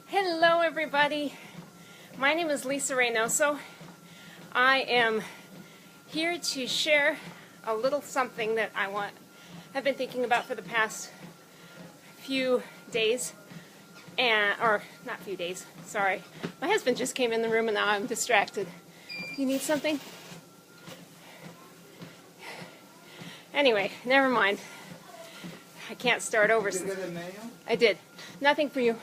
Hello everybody, my name is Lisa Reynoso. I am here to share a little something that I've been thinking about for the past few days, or not few days, sorry. My husband just came in the room and now I'm distracted. Do you need something? Anyway, never mind. I can't start over. Did you get a mail? I did. Nothing for you.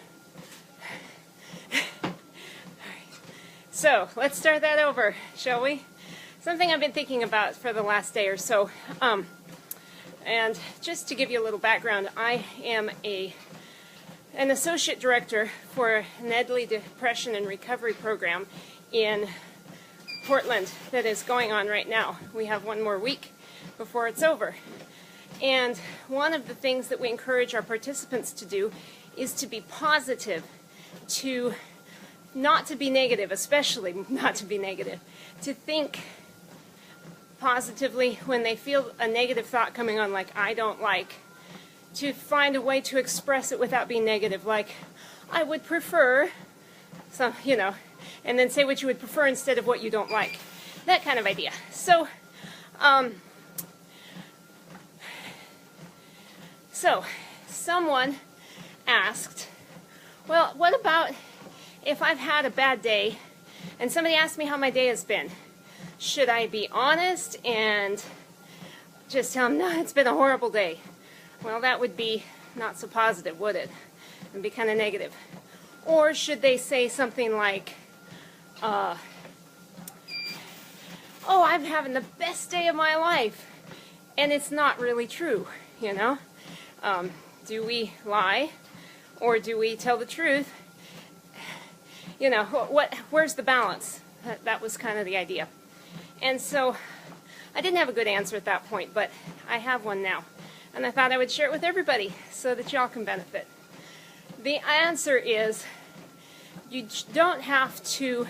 So, let's start that over, shall we? Something I've been thinking about for the last day or so. And just to give you a little background, I am an associate director for Nedley Depression and Recovery Program in Portland that is going on right now. We have one more week before it's over. And one of the things that we encourage our participants to do is to be positive, not to be negative, especially not to be negative, to think positively when they feel a negative thought coming on, like I don't like, to find a way to express it without being negative, like I would prefer, some, and then say what you would prefer instead of what you don't like. That kind of idea. So, someone asked, well, what about if I've had a bad day and somebody asked me how my day has been? Should I be honest and just tell them, no, it's been a horrible day? Well, that would be not so positive, would it? It would be kind of negative. Or should they say something like, oh, I'm having the best day of my life, and it's not really true, Do we lie, or do we tell the truth? Where's the balance? That was kind of the idea. And so I didn't have a good answer at that point, but I have one now. And I thought I would share it with everybody so that y'all can benefit. The answer is, you don't have to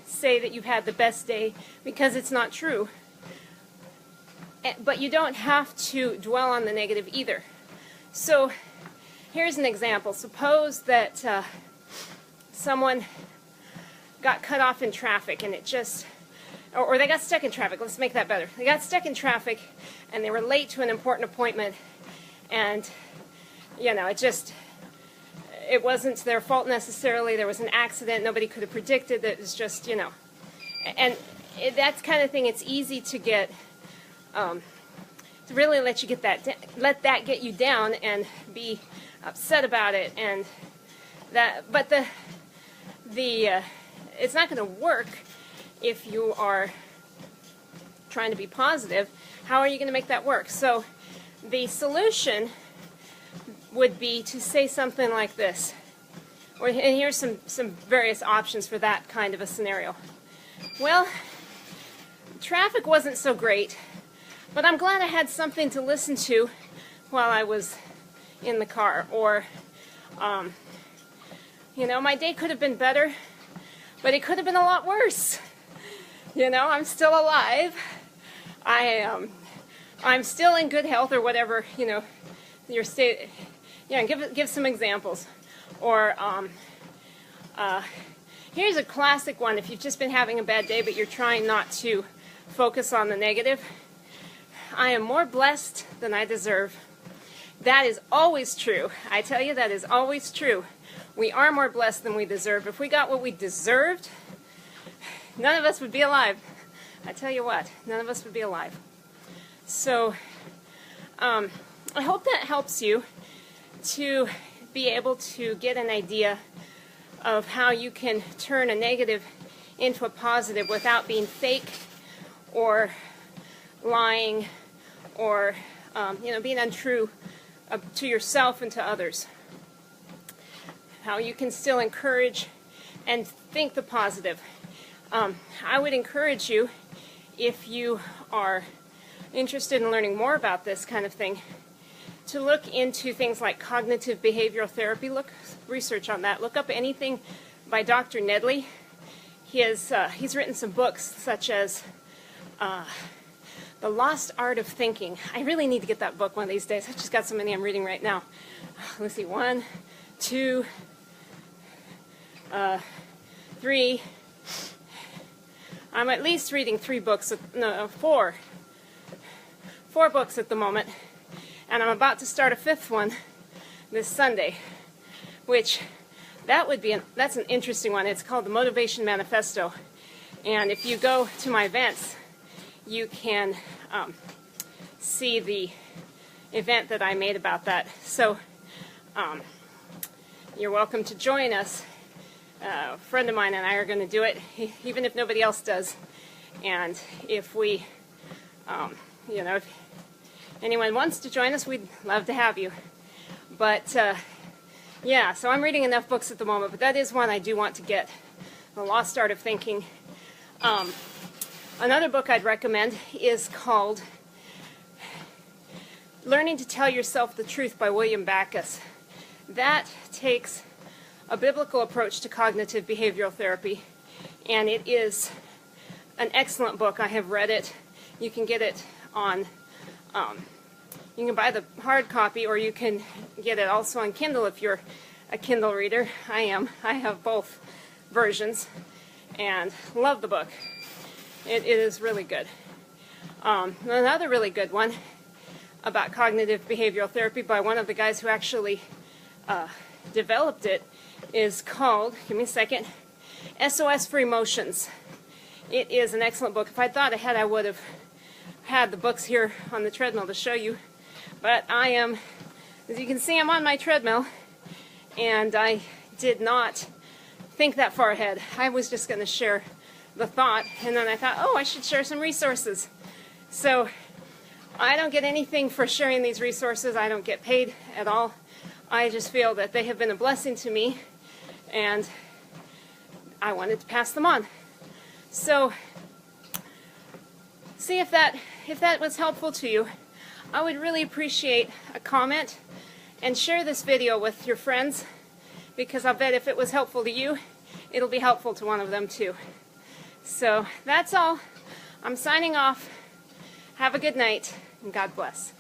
say that you've had the best day because it's not true. But you don't have to dwell on the negative either. So here's an example. Suppose that someone got cut off in traffic and or they got stuck in traffic. Let's make that better. They got stuck in traffic and they were late to an important appointment, and it wasn't their fault necessarily. There was an accident. Nobody could have predicted that. It was just, and that kind of thing. It's easy to get to really let that get you down and be upset about it, and but it's not going to work if you are trying to be positive. How are you going to make that work? So the solution would be to say something like this. And here's some various options for that kind of a scenario. Well, traffic wasn't so great, but I'm glad I had something to listen to while I was in the car. Or, my day could have been better, but it could have been a lot worse. I'm still alive. I'm still in good health, or whatever, your state. Give some examples. Or here's a classic one. If you've just been having a bad day, but you're trying not to focus on the negative. I am more blessed than I deserve. That is always true. I tell you, that is always true. We are more blessed than we deserve. If we got what we deserved, none of us would be alive. I tell you what, none of us would be alive. So, I hope that helps you to be able to get an idea of how you can turn a negative into a positive without being fake or lying or being untrue to yourself and to others. How you can still encourage and think the positive. I would encourage you, if you are interested in learning more about this kind of thing, to look into things like cognitive behavioral therapy. Research on that. Look up anything by Dr. Nedley. He's written some books such as The Lost Art of Thinking. I really need to get that book one of these days. I've just got so many I'm reading right now. Let's see, 1, 2, 3. I'm at least reading 3 books, no, 4 books at the moment, and I'm about to start a 5th one this Sunday, which that's an interesting one. It's called the Motivation Manifesto, and if you go to my events, you can see the event that I made about that. So you're welcome to join us. A friend of mine and I are going to do it, even if nobody else does. And if we, if anyone wants to join us, we'd love to have you. But yeah, so I'm reading enough books at the moment, but that is one I do want to get, The Lost Art of Thinking. Another book I'd recommend is called Learning to Tell Yourself the Truth by William Backus. That takes a biblical approach to cognitive behavioral therapy, and it is an excellent book. I have read it. You can get it on, you can buy the hard copy, or you can get it also on Kindle if you're a Kindle reader. I am. I have both versions, and love the book. It is really good. Another really good one about cognitive behavioral therapy by one of the guys who actually developed it is called, give me a second, SOS for Emotions. It is an excellent book. If I thought ahead, I would have had the books here on the treadmill to show you. But I am, as you can see, I'm on my treadmill, and I did not think that far ahead. I was just going to share the thought, and then I thought, oh, I should share some resources. So I don't get anything for sharing these resources. I don't get paid at all. I just feel that they have been a blessing to me, and I wanted to pass them on. So, see if that was helpful to you. I would really appreciate a comment, and share this video with your friends, because I'll bet if it was helpful to you, it'll be helpful to one of them too. So, that's all. I'm signing off. Have a good night, and God bless.